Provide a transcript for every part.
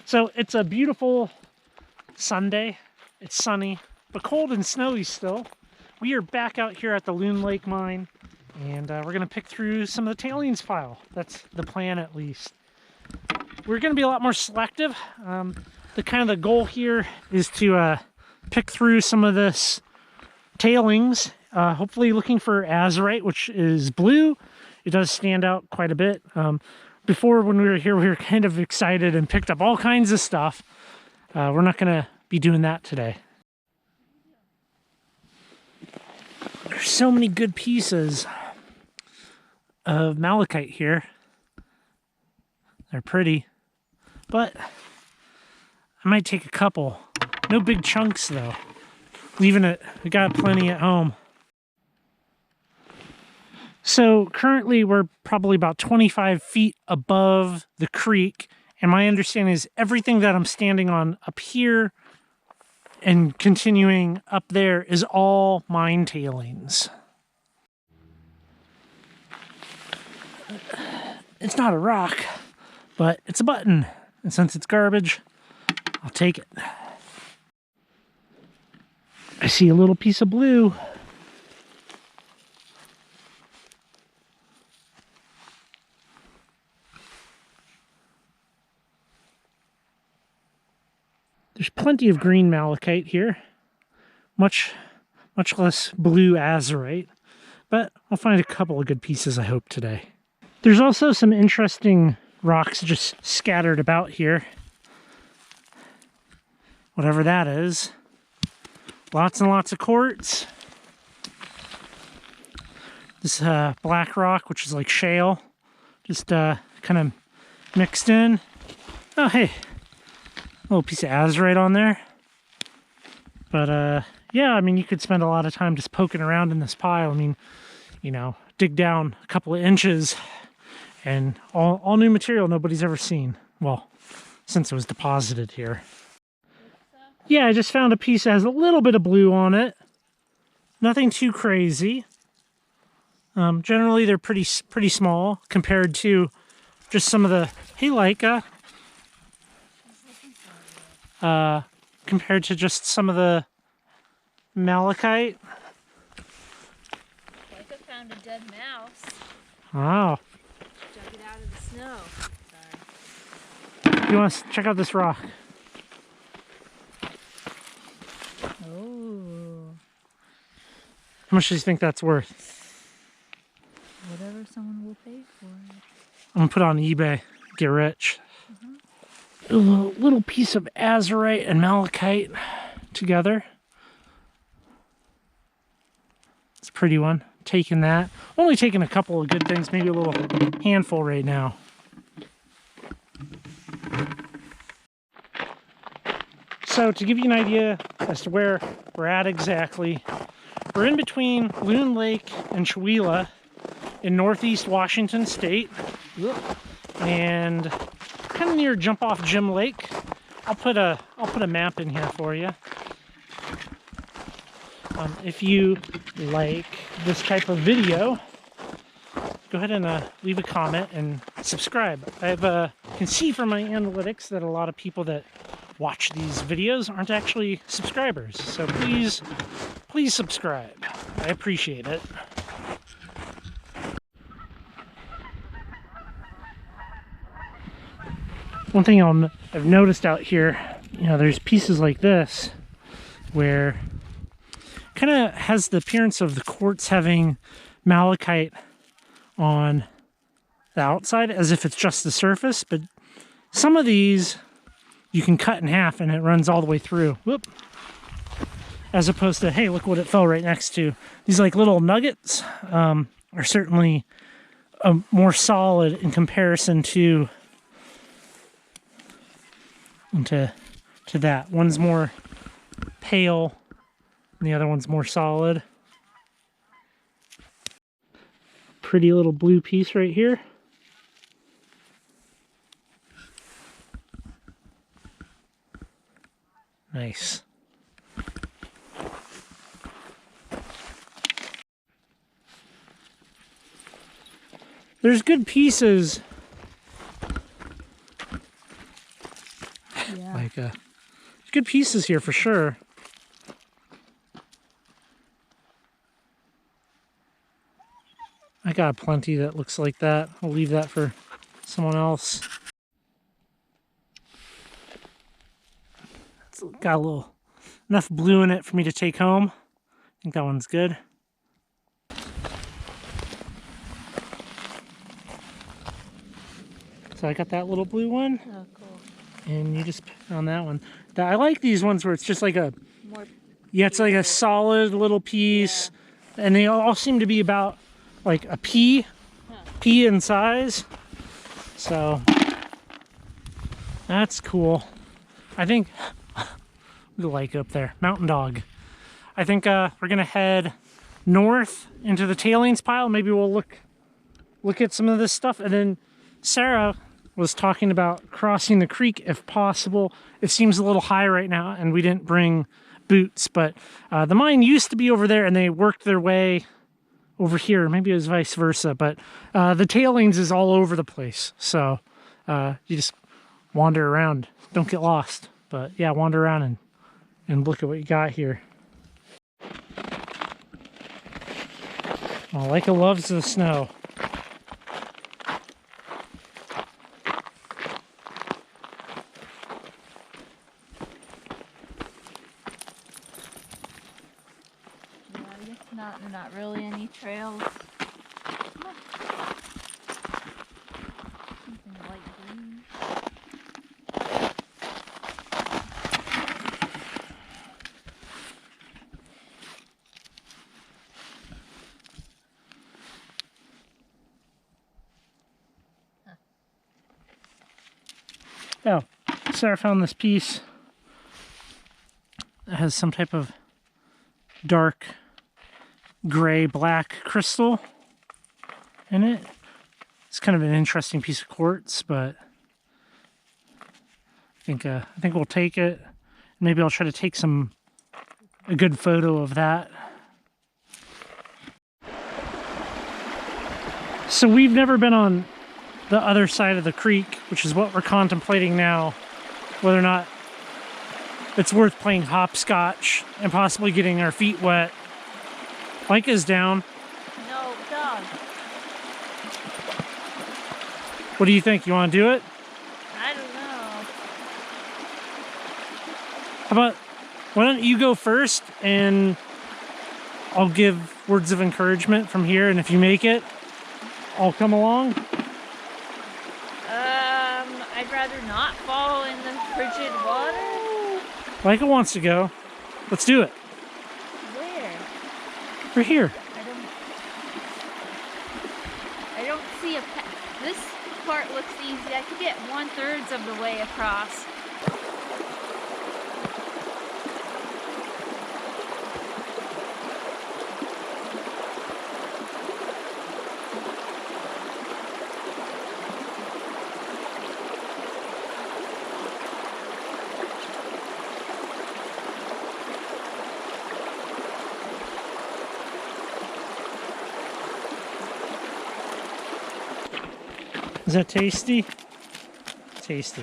So it's a beautiful Sunday. It's sunny, but cold and snowy still. We are back out here at the Loon Lake Mine, and we're going to pick through some of the tailings pile. That's the plan, at least. We're going to be a lot more selective. The goal here is to pick through some of this tailings, hopefully looking for azurite, which is blue. It does stand out quite a bit. Before, when we were here, we were kind of excited and picked up all kinds of stuff. We're not going to be doing that today. There's so many good pieces of malachite here. They're pretty, but I might take a couple. No big chunks though. Leaving it, we got plenty at home. So currently we're probably about 25 feet above the creek, and my understanding is everything that I'm standing on up here and continuing up there is all mine tailings. It's not a rock, but it's a button, and since it's garbage, I'll take it. I see a little piece of blue. There's plenty of green malachite here, much less blue azurite, but I'll find a couple of good pieces, I hope, today. There's also some interesting rocks just scattered about here. Whatever that is. Lots and lots of quartz. This black rock, which is like shale, just kind of mixed in. Oh, hey. Little piece of azurite on there. But yeah, I mean, you could spend a lot of time just poking around in this pile. I mean, you know, dig down a couple of inches and all new material nobody's ever seen. Well, since it was deposited here. Yeah, I just found a piece that has a little bit of blue on it. Nothing too crazy. Generally, they're pretty small compared to just some of the halite. Compared to just some of the malachite. Like I found a dead mouse. Wow. Dug it out of the snow. Sorry. You want to check out this rock? Oh. How much do you think that's worth? Whatever someone will pay for it. I'm gonna put it on eBay. Get rich. A little piece of azurite and malachite together. It's a pretty one. Taking that. Only taking a couple of good things, maybe a little handful right now. So to give you an idea as to where we're at exactly, we're in between Loon Lake and Chewelah in northeast Washington State. And kind of near Jump Off Jim Lake. I'll put a map in here for you. If you like this type of video, go ahead and leave a comment and subscribe. I can see from my analytics that a lot of people that watch these videos aren't actually subscribers. So please subscribe. I appreciate it. One thing I've noticed out here, you know, there's pieces like this where kind of has the appearance of the quartz having malachite on the outside as if it's just the surface, but some of these you can cut in half and it runs all the way through. Whoop. as opposed to, hey, look what it fell right next to. These like little nuggets are certainly more solid in comparison to that. One's more pale and the other one's more solid. Pretty little blue piece right here. Nice. There's good pieces. Yeah. Like good pieces here for sure. I got plenty that looks like that. I'll leave that for someone else. It's got a little enough blue in it for me to take home. I think that one's good. So I got that little blue one. Oh, cool. And you just on that one. I like these ones where it's just like a, More. yeah, it's like a solid little piece. Yeah. And they all seem to be about like a pea in size. So that's cool. I think, we like up there, Mountain Dog. I think we're gonna head north into the tailings pile. Maybe we'll look at some of this stuff. And then Sarah was talking about crossing the creek if possible. It seems a little high right now and we didn't bring boots, but the mine used to be over there and they worked their way over here. Maybe it was vice versa, but the tailings is all over the place. So you just wander around, don't get lost. But yeah, wander around and look at what you got here. Oh, Leica loves the snow. Not really any trails. Something light green. Oh, Sarah found this piece that has some type of dark gray black crystal in it. It's kind of an interesting piece of quartz, but I think we'll take it. Maybe I'll try to take a good photo of that. So we've never been on the other side of the creek, which is what we're contemplating now, whether or not it's worth playing hopscotch and possibly getting our feet wet. Mike is down. No, dog. What do you think? You want to do it? I don't know. How about, why don't you go first and I'll give words of encouragement from here, and if you make it, I'll come along. I'd rather not fall in the frigid water. Leica wants to go. Let's do it. Where? We're here. I don't see a path. This part looks easy. I could get 1/3 of the way across. Is that tasty? Tasty.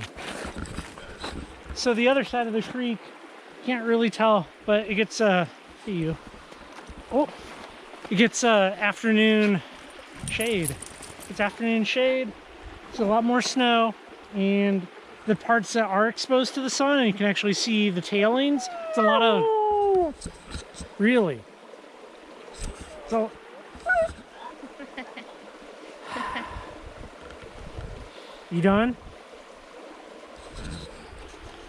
So the other side of the creek, can't really tell, but it gets see you. Oh, it gets afternoon shade. It's afternoon shade. It's a lot more snow, and the parts that are exposed to the sun, and you can actually see the tailings. It's a lot of really. So. You done?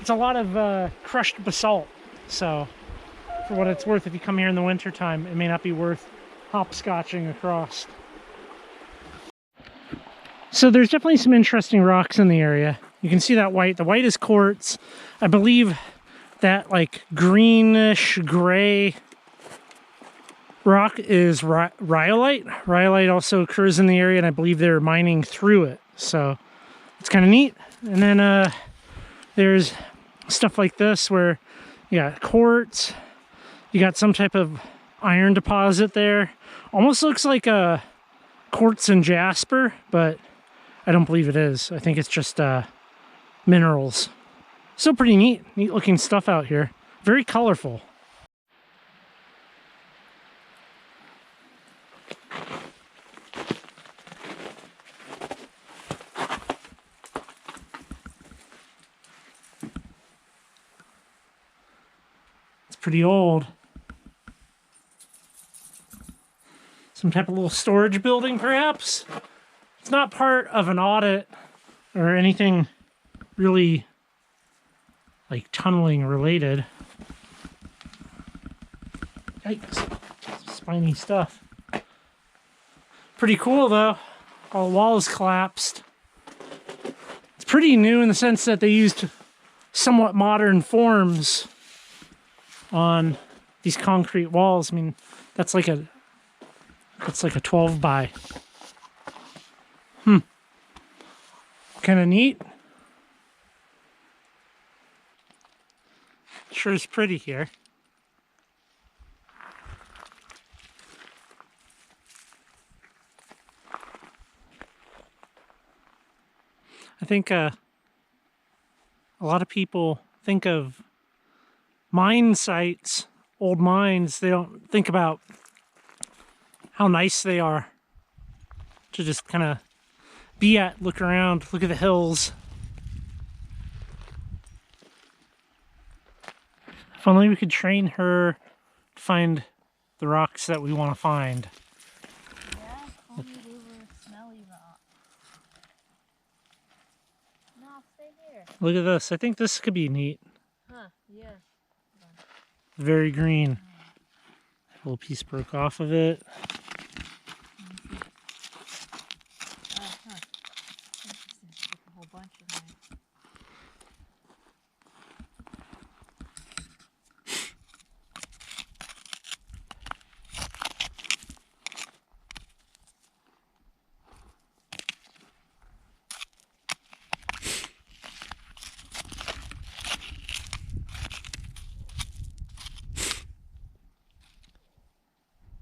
It's a lot of crushed basalt, so for what it's worth, if you come here in the wintertime, it may not be worth hopscotching across. So there's definitely some interesting rocks in the area. You can see that white. The white is quartz. I believe that like greenish gray rock is rhyolite. Rhyolite also occurs in the area, and I believe they're mining through it. So it's kind of neat. And then there's stuff like this where you got quartz. You got some type of iron deposit there. Almost looks like a quartz and jasper, but I don't believe it is. I think it's just minerals. Still pretty neat looking stuff out here. Very colorful. It's pretty old. Some type of little storage building, perhaps? It's not part of an audit or anything really like tunneling related. Yikes. Spiny stuff. Pretty cool though. All the walls collapsed. It's pretty new in the sense that they used somewhat modern forms on these concrete walls. I mean, that's like a 12 by. Kind of neat. Sure is pretty here. I think a lot of people think of mine sites, old mines, they don't think about how nice they are to just kind of be at, look around, look at the hills. If only we could train her to find the rocks that we want to find. Yeah, if only they were smelly rock. No, stay here. Look at this. I think this could be neat. Huh, yeah. Very green. A little piece broke off of it. A whole bunch of them.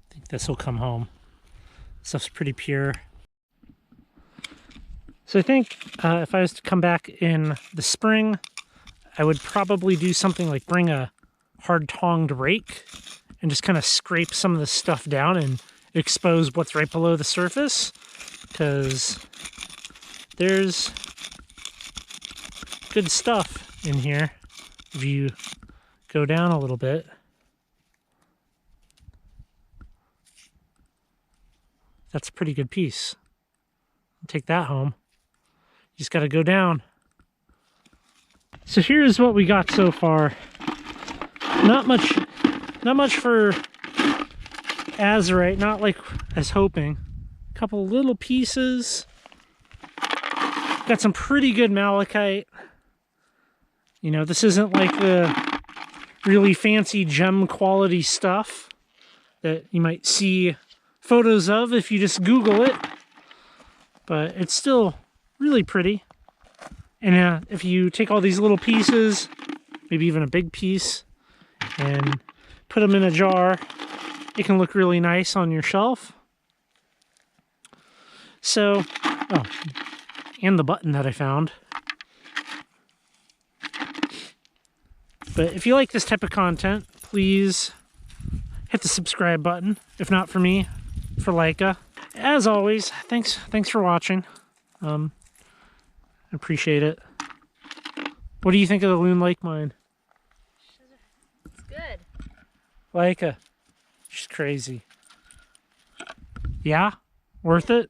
I think this will come home. Stuff's pretty pure. So I think if I was to come back in the spring, I would probably do something like bring a hard-tonged rake and just kind of scrape some of the stuff down and expose what's right below the surface, because there's good stuff in here if you go down a little bit. That's a pretty good piece. I'll take that home. You just got to go down. So here's what we got so far. Not much for azurite, not like I was hoping. A couple little pieces. Got some pretty good malachite. You know, this isn't like the really fancy gem quality stuff that you might see photos of if you just Google it. But it's still really pretty. And if you take all these little pieces, maybe even a big piece, and put them in a jar, it can look really nice on your shelf. So, oh, and the button that I found. But if you like this type of content, please hit the subscribe button. If not for me, for Leica. As always, thanks for watching. I appreciate it. What do you think of the Loon Lake Mine? It's good. Leica. She's crazy. Yeah? Worth it?